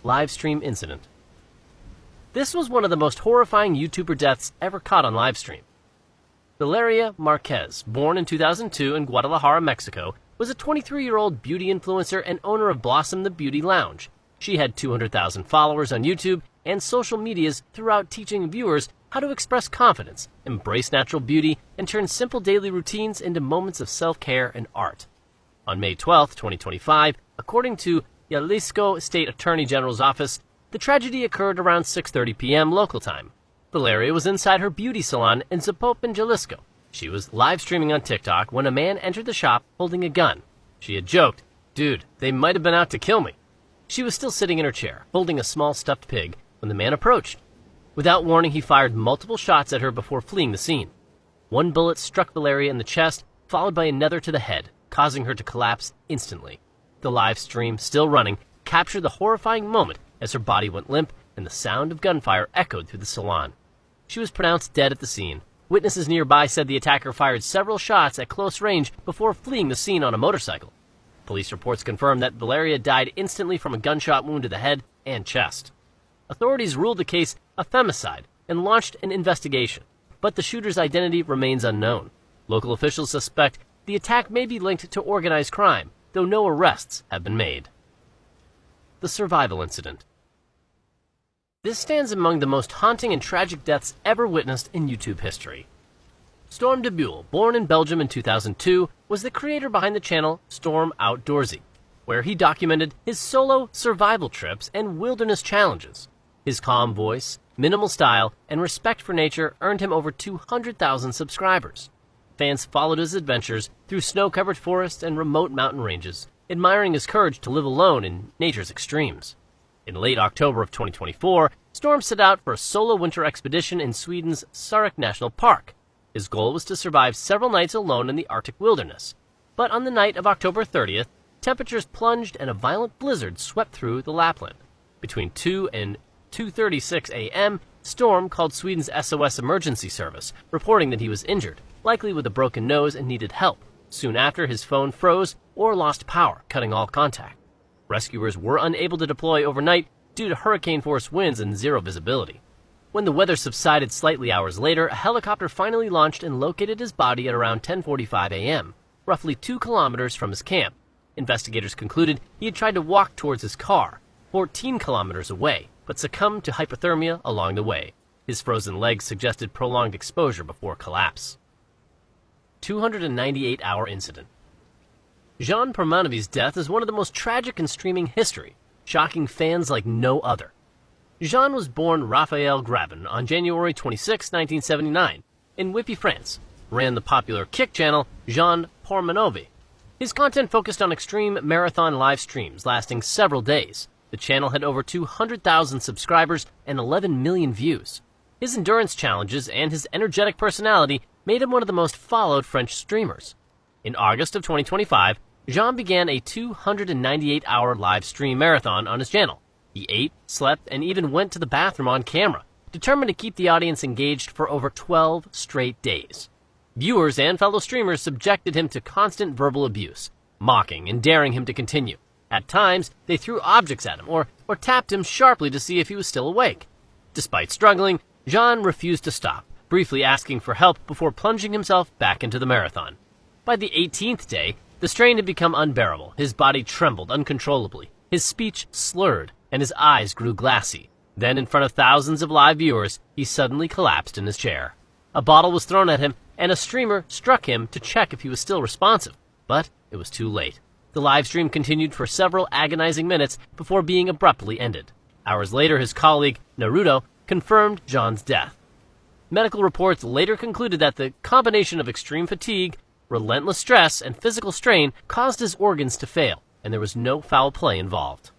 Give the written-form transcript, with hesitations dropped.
livestream incident. This was one of the most horrifying YouTuber deaths ever caught on livestream. Valeria Marquez, born in 2002 in Guadalajara, Mexico, was a 23-year-old beauty influencer and owner of Blossom the Beauty Lounge. She had 200,000 followers on YouTube and social medias throughout, teaching viewers how to express confidence, embrace natural beauty, and turn simple daily routines into moments of self-care and art. On May 12, 2025, according to Jalisco State Attorney General's office, the tragedy occurred around 6:30 p.m. local time. Valeria was inside her beauty salon in Zapopan, Jalisco. She was live streaming on TikTok when a man entered the shop holding a gun. She had joked, "Dude, they might have been out to kill me." She was still sitting in her chair, holding a small stuffed pig, when the man approached. Without warning, he fired multiple shots at her before fleeing the scene. One bullet struck Valeria in the chest, followed by another to the head, causing her to collapse instantly. The live stream, still running, captured the horrifying moment as her body went limp and the sound of gunfire echoed through the salon. She was pronounced dead at the scene. Witnesses nearby said the attacker fired several shots at close range before fleeing the scene on a motorcycle. Police reports confirmed that Valeria died instantly from a gunshot wound to the head and chest. Authorities ruled the case a femicide and launched an investigation, but the shooter's identity remains unknown. Local officials suspect the attack may be linked to organized crime, though no arrests have been made. The survival incident. This stands among the most haunting and tragic deaths ever witnessed in YouTube history. Storm de Buhl, born in Belgium in 2002, was the creator behind the channel Storm Outdoorsy, where he documented his solo survival trips and wilderness challenges. His calm voice, minimal style, and respect for nature earned him over 200,000 subscribers. Fans followed his adventures through snow-covered forests and remote mountain ranges, admiring his courage to live alone in nature's extremes. In late October of 2024, Storm set out for a solo winter expedition in Sweden's Sarek National Park. His goal was to survive several nights alone in the Arctic wilderness. But on the night of October 30th, temperatures plunged and a violent blizzard swept through the Lapland. Between 2 and 2:36 a.m., Storm called Sweden's SOS emergency service, reporting that he was injured, likely with a broken nose, and needed help. Soon after, his phone froze or lost power, cutting all contact. Rescuers were unable to deploy overnight due to hurricane-force winds and zero visibility. When the weather subsided slightly hours later, a helicopter finally launched and located his body at around 10:45 a.m., roughly 2 kilometers from his camp. Investigators concluded he had tried to walk towards his car, 14 kilometers away, but succumbed to hypothermia along the way. His frozen legs suggested prolonged exposure before collapse. 298-hour incident. Jean Permanovy's death is one of the most tragic in streaming history, shocking fans like no other. Jean was born Raphael Grabin on January 26, 1979, in Whippy, France, ran the popular Kick channel Jean Pormanovy. His content focused on extreme marathon live streams lasting several days. The channel had over 200,000 subscribers and 11 million views. His endurance challenges and his energetic personality made him one of the most followed French streamers. In August of 2025, Jean began a 298-hour live stream marathon on his channel. He ate, slept, and even went to the bathroom on camera, determined to keep the audience engaged for over 12 straight days. Viewers and fellow streamers subjected him to constant verbal abuse, mocking and daring him to continue. At times, they threw objects at him or tapped him sharply to see if he was still awake. Despite struggling, Jean refused to stop, briefly asking for help before plunging himself back into the marathon. By the 18th day, the strain had become unbearable. His body trembled uncontrollably, his speech slurred, and his eyes grew glassy. Then, in front of thousands of live viewers, he suddenly collapsed in his chair. A bottle was thrown at him, and a streamer struck him to check if he was still responsive. But it was too late. The live stream continued for several agonizing minutes before being abruptly ended. Hours later, his colleague, Naruto, confirmed Jean's death. Medical reports later concluded that the combination of extreme fatigue, relentless stress, and physical strain caused his organs to fail, and there was no foul play involved.